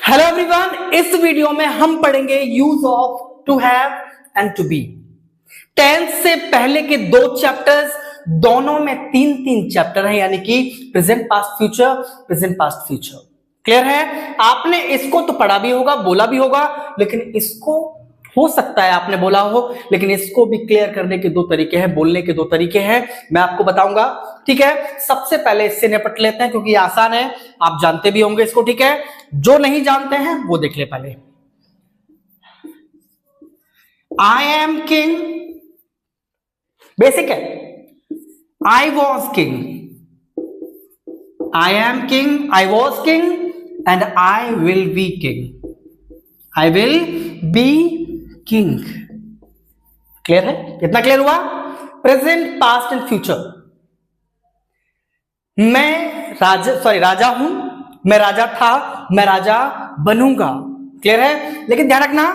Hello everyone, इस video में हम पढ़ेंगे use of to have and to be. Tense से पहले के दो चैप्टर्स, दोनों में तीन तीन चैप्टर हैं, यानी कि present past future, present past future. Clear है? आपने इसको तो पढ़ा भी होगा, बोला भी होगा, लेकिन इसको हो सकता है आपने बोला हो, लेकिन इसको भी क्लियर करने के दो तरीके हैं, बोलने के दो तरीके हैं, मैं आपको बताऊंगा। ठीक है, सबसे पहले इससे निपट लेते हैं क्योंकि ये आसान है, आप जानते भी होंगे इसको। ठीक है, जो नहीं जानते हैं वो देख ले पहले। आई एम किंग, बेसिक है। I was king, I am king, I was king and I will be king, I will be king. Clear है? कितना क्लियर हुआ? Present, past and future. मैं राजा हूं, मैं राजा था, मैं राजा बनूंगा। क्लियर है? लेकिन ध्यान रखना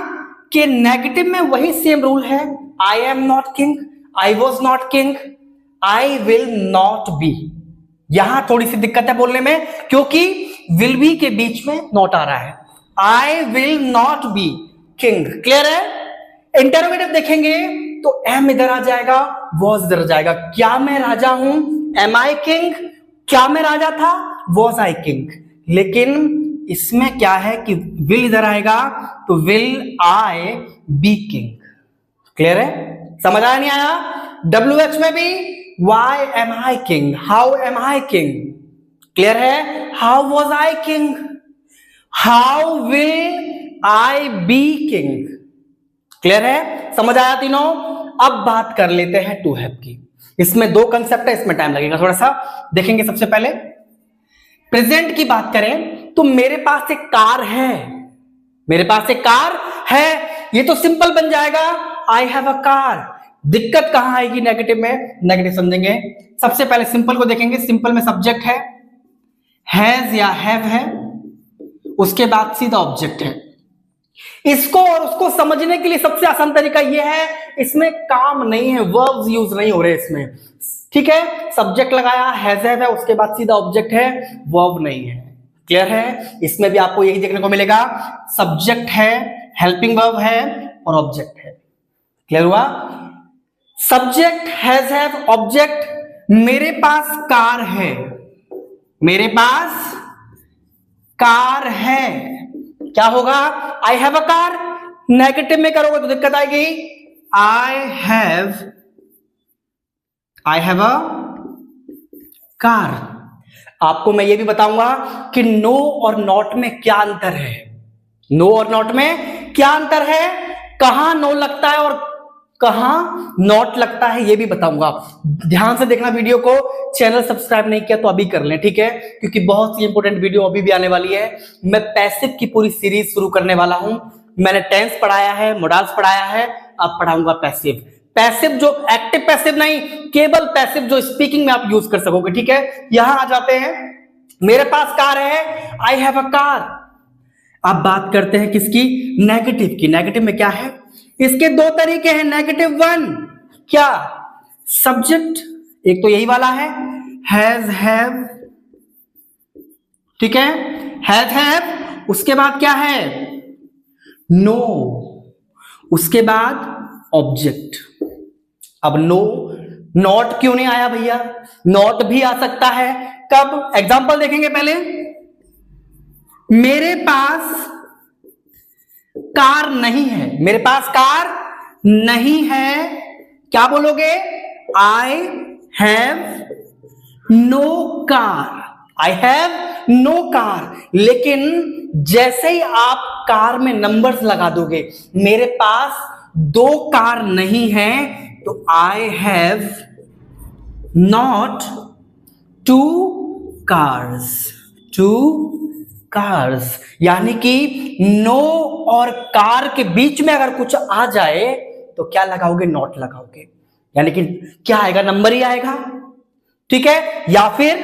कि नेगेटिव में वही सेम रूल है। I am not king, I was not king, I will not be. यहां थोड़ी सी दिक्कत है बोलने में, क्योंकि विल बी के बीच में नॉट आ रहा है। I will not be king. Clear है? इंटरोगेटिव देखेंगे तो एम इधर आ जाएगा, वॉज इधर आ जाएगा। क्या मैं राजा हूं? Am I king? क्या मैं राजा था? Was I king? लेकिन इसमें क्या है कि विल इधर आएगा तो will I be king. Clear है? समझ आया नहीं आया? WH में भी why am I king, how am I king. Clear है? How was I king, how will I be king. Clear है? समझ आया तीनों? अब बात कर लेते हैं टू हैव की। इसमें दो कंसेप्ट है, इसमें टाइम लगेगा थोड़ा सा, देखेंगे। सबसे पहले प्रेजेंट की बात करें तो मेरे पास एक कार है, मेरे पास एक कार है, ये तो सिंपल बन जाएगा, आई हैव अ कार। दिक्कत कहां आएगी नेगेटिव में? नेगेटिव समझेंगे। सबसे पहले सिंपल को देखेंगे। सिंपल में सब्जेक्ट है, हैज या हैव है, उसके बाद सीधा ऑब्जेक्ट है। इसको और उसको समझने के लिए सबसे आसान तरीका यह है, इसमें काम नहीं है, वर्ब्स यूज नहीं हो रहे इसमें। ठीक है, सब्जेक्ट लगाया, हैज है, उसके बाद सीधा ऑब्जेक्ट है, वर्ब नहीं है। क्लियर है? इसमें भी आपको यही देखने को मिलेगा, सब्जेक्ट है, हेल्पिंग वर्ब है और ऑब्जेक्ट है। क्लियर हुआ? Subject, has, have, object. मेरे पास कार है, मेरे पास कार है, क्या होगा? I have a car. Negative में करोगे तो दिक्कत आएगी। I have a car. आपको मैं ये भी बताऊंगा कि नो और नॉट में क्या अंतर है। नो और नॉट में क्या अंतर है, कहां नो लगता है और कहां नॉट लगता है, ये भी बताऊंगा। ध्यान से देखना वीडियो को। चैनल सब्सक्राइब नहीं किया तो अभी कर लें, ठीक है? क्योंकि बहुत ही इंपॉर्टेंट वीडियो अभी भी आने वाली है। मैं पैसिव की पूरी सीरीज शुरू करने वाला हूं। मैंने टेंस पढ़ाया है, मोडाल्स पढ़ाया है, अब पढ़ाऊंगा पैसिव। पैसिव जो एक्टिव पैसिव नहीं, केवल पैसिव जो स्पीकिंग में आप यूज कर सकोगे। ठीक है, यहां आ जाते हैं। मेरे पास कार है, आई हैव अ कार। अब बात करते हैं किसकी? नेगेटिव की। नेगेटिव में क्या है? इसके दो तरीके हैं। नेगेटिव वन क्या? सब्जेक्ट, एक तो यही वाला है, हैज, हैव। ठीक है, हैज, हैव, उसके बाद क्या है? नो, उसके बाद ऑब्जेक्ट। अब नो, नॉट क्यों नहीं आया भैया? नॉट भी आ सकता है। कब? एग्जांपल देखेंगे पहले। मेरे पास कार नहीं है, मेरे पास कार नहीं है, क्या बोलोगे? I have no car, I have no car. लेकिन जैसे ही आप कार में नंबर्स लगा दोगे, मेरे पास दो कार नहीं है, तो I have not two cars, two cars. यानी कि नो और कार के बीच में अगर कुछ आ जाए तो क्या लगाओगे? नॉट लगाओगे। यानी कि क्या आएगा? नंबर ही आएगा। ठीक है, या फिर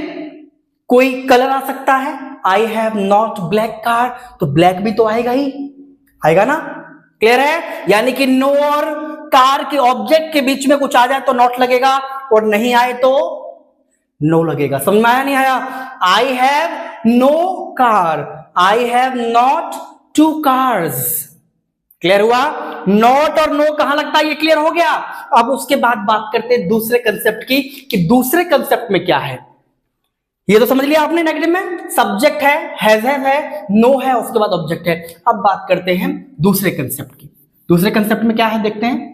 कोई कलर आ सकता है। आई हैव नॉट ब्लैक कार, तो ब्लैक भी तो आएगा ही, आएगा ना? क्लियर है? यानी कि नो और कार के ऑब्जेक्ट के बीच में कुछ आ जाए तो नॉट लगेगा, और नहीं आए तो नो लगेगा। समझ में आया नहीं आया? I have no car, I have not 2 cars. Clear हुआ? नॉट और नो कहां लगता है, ये क्लियर हो गया। अब उसके बाद बात करते हैं दूसरे कंसेप्ट की, कि दूसरे कंसेप्ट में क्या है। ये तो समझ लिया आपने, नेगेटिव में सब्जेक्ट है, हैज है, नो है, उसके बाद ऑब्जेक्ट है। अब बात करते हैं दूसरे कंसेप्ट की। दूसरे कंसेप्ट में क्या है देखते हैं।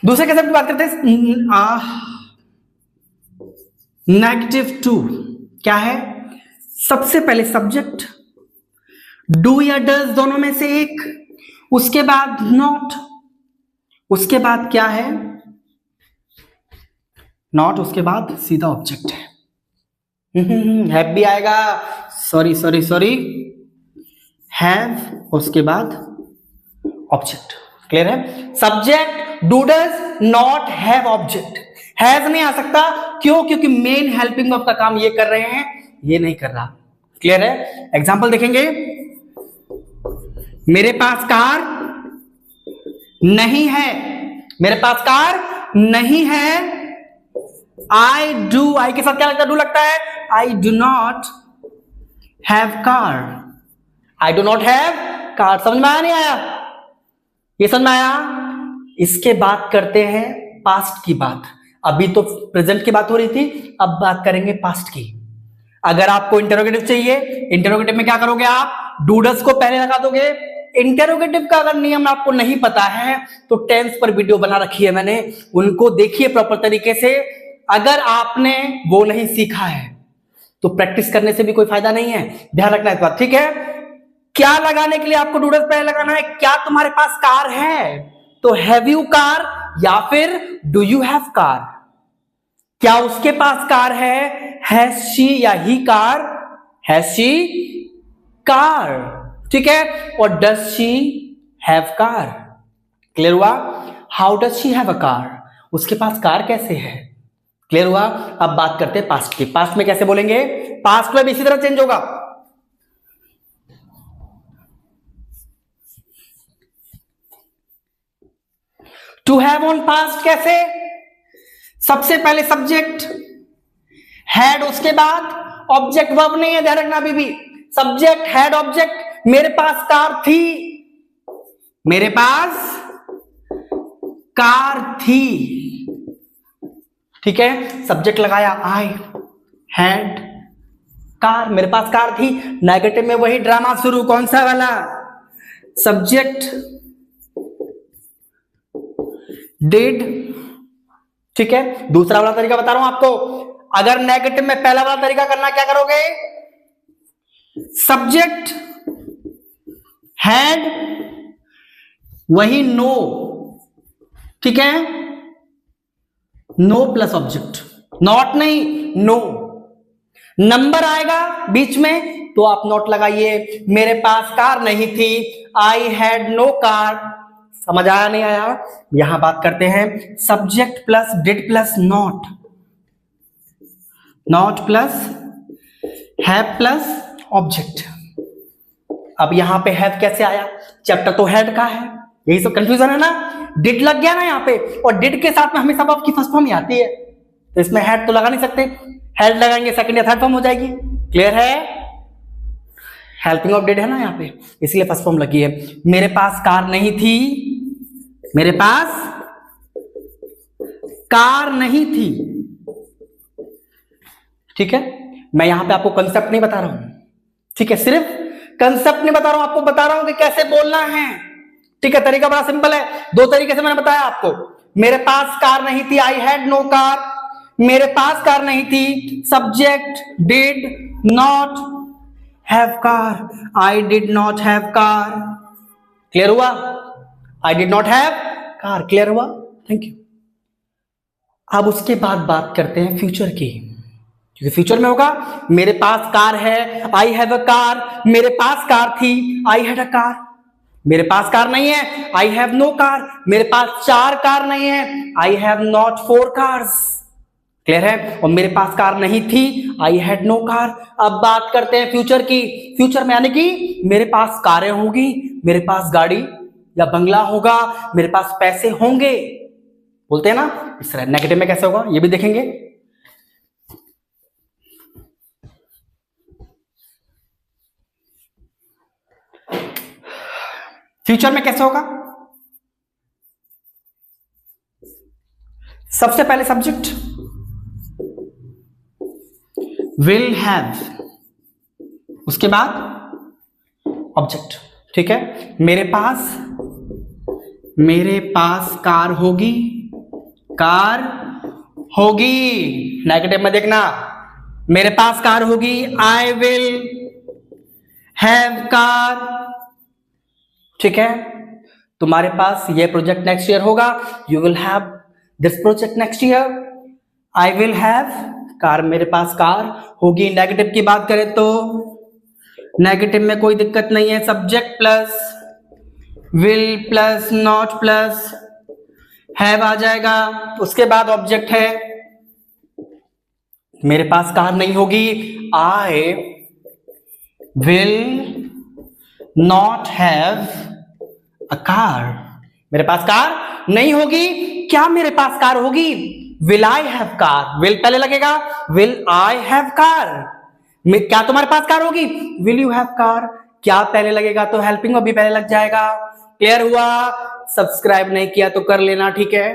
दूसरे कंसेप्ट की बात करते हैं। -2 क्या है? सबसे पहले सब्जेक्ट, डू या डज दोनों में से एक, उसके बाद नॉट, उसके बाद क्या है? नॉट, उसके बाद सीधा ऑब्जेक्ट है। हैव भी आएगा, सॉरी, हैव, उसके बाद ऑब्जेक्ट। क्लियर है? Subject do does not have object. Has नहीं आ सकता, क्यों? क्योंकि मेन हेल्पिंग वर्ब का काम ये कर रहे हैं, ये नहीं कर रहा। क्लियर है? एग्जांपल देखेंगे। मेरे पास कार नहीं है, मेरे पास कार नहीं है। आई डू, आई के साथ क्या लगता है? डू लगता है। I do not have car, I do not have car. समझ में आया नहीं आया? ये समझ में आया? इसके बाद करते हैं पास्ट की बात। अभी तो प्रेजेंट की बात हो रही थी, अब बात करेंगे पास्ट की। अगर आपको इंटरोगेटिव चाहिए, इंटरोगेटिव में क्या करोगे आप? डूडस को पहले लगा दोगे। इंटरोगेटिव का अगर नियम आपको नहीं पता है तो टेंस पर वीडियो बना रखी है मैंने, उनको देखिए प्रॉपर तरीके से। अगर आपने वो नहीं सीखा है तो प्रैक्टिस करने से भी कोई फायदा नहीं है, ध्यान रखना इस बात, ठीक है? क्या लगाने के लिए आपको डूडस पहले लगाना है? क्या तुम्हारे पास कार है? तो हैव यू कार या फिर डू यू हैव कार। क्या उसके पास कार है? हैज शी या he car? Has she car, ठीक है? और does she have car. Clear हुआ? How does she have a car, उसके पास कार कैसे है? क्लियर हुआ? अब बात करते हैं पास्ट की। पास्ट में कैसे बोलेंगे? पास्ट में भी इसी तरह चेंज होगा। टू हैव ऑन पास्ट कैसे? सबसे पहले सब्जेक्ट, हैड, उसके बाद ऑब्जेक्ट। वर्ब नहीं है, ध्यान रखना अभी भी। Subject, had, object. मेरे पास कार थी, मेरे पास कार थी, ठीक है? सब्जेक्ट लगाया, आई हैड कार, मेरे पास कार थी। नेगेटिव में वही ड्रामा शुरू, कौन सा वाला? सब्जेक्ट डिड, ठीक है? दूसरा वाला तरीका बता रहा हूं आपको। अगर नेगेटिव में पहला वाला तरीका करना, क्या करोगे? सब्जेक्ट हैड, वही नो, ठीक है? नो प्लस ऑब्जेक्ट, नॉट नहीं, नो। नंबर आएगा बीच में तो आप नॉट लगाइए। मेरे पास कार नहीं थी, आई हैड नो कार। समझ आया नहीं आया? यहां बात करते हैं subject plus did plus not, not plus have plus object. अब यहां पे हैव कैसे आया? चैप्टर तो हैड का है, यही सब कंफ्यूजन है ना। डिड लग गया ना यहां पे, और डिड के साथ में हमेशा वर्ब की फर्स्ट फॉर्म ही आती है, तो इसमें हैड तो लगा नहीं सकते। हैड लगाएंगे सेकंड या थर्ड फॉर्म हो जाएगी। क्लियर है? हेल्पिंग ऑफ डिड है ना यहाँ पे, इसलिए फर्स्ट फॉर्म लगी है। मेरे पास कार नहीं थी, मेरे पास कार नहीं थी, ठीक है? मैं यहां पे आपको कंसेप्ट नहीं बता रहा हूं, ठीक है? सिर्फ कंसेप्ट नहीं बता रहा हूं, आपको बता रहा हूं कि कैसे बोलना है, ठीक है? तरीका बड़ा सिंपल है, दो तरीके से मैंने बताया आपको। मेरे पास कार नहीं थी, आई हैड नो कार। मेरे पास कार नहीं थी, subject did not have car, I did not have car. Clear हुआ? I did not have car. Clear हुआ? Thank you. अब उसके बाद बात करते हैं फ्यूचर की, क्योंकि फ्यूचर में होगा मेरे पास कार है, आई हैव अ कार। मेरे पास कार थी, आई हैड अ कार। मेरे पास कार नहीं है, आई हैव नो कार। मेरे पास 4 कार नहीं है, आई हैव नॉट 4 कार्स। क्लियर है? और मेरे पास कार नहीं थी, आई हैड नो कार। अब बात करते हैं फ्यूचर की। फ्यूचर में यानी कि मेरे पास कारें होंगी, मेरे पास गाड़ी या बंगला होगा, मेरे पास पैसे होंगे। बोलते हैं ना इस तरह। नेगेटिव में कैसे होगा ये भी देखेंगे। फ्यूचर में कैसे होगा? सबसे पहले सब्जेक्ट विल हैव, उसके बाद ऑब्जेक्ट। ठीक है, मेरे पास कार होगी, कार होगी। नेगेटिव में देखना, मेरे पास कार होगी, आई विल हैव कार। ठीक है, तुम्हारे पास ये प्रोजेक्ट नेक्स्ट ईयर होगा, you will have this project next year. I will have car, मेरे पास कार होगी। नेगेटिव की बात करें तो नेगेटिव में कोई दिक्कत नहीं है, subject plus will plus not plus have आ जाएगा। उसके बाद ऑब्जेक्ट है, मेरे पास कार नहीं होगी, I will not have a car. मेरे पास कार नहीं होगी, क्या मेरे पास कार होगी? Will I have car, will पहले लगेगा, विल आई हैव कार। क्या तुम्हारे पास कार होगी? Will you have car. क्या पहले लगेगा तो हेल्पिंग भी पहले लग जाएगा। क्लियर हुआ? सब्सक्राइब नहीं किया तो कर लेना, ठीक है।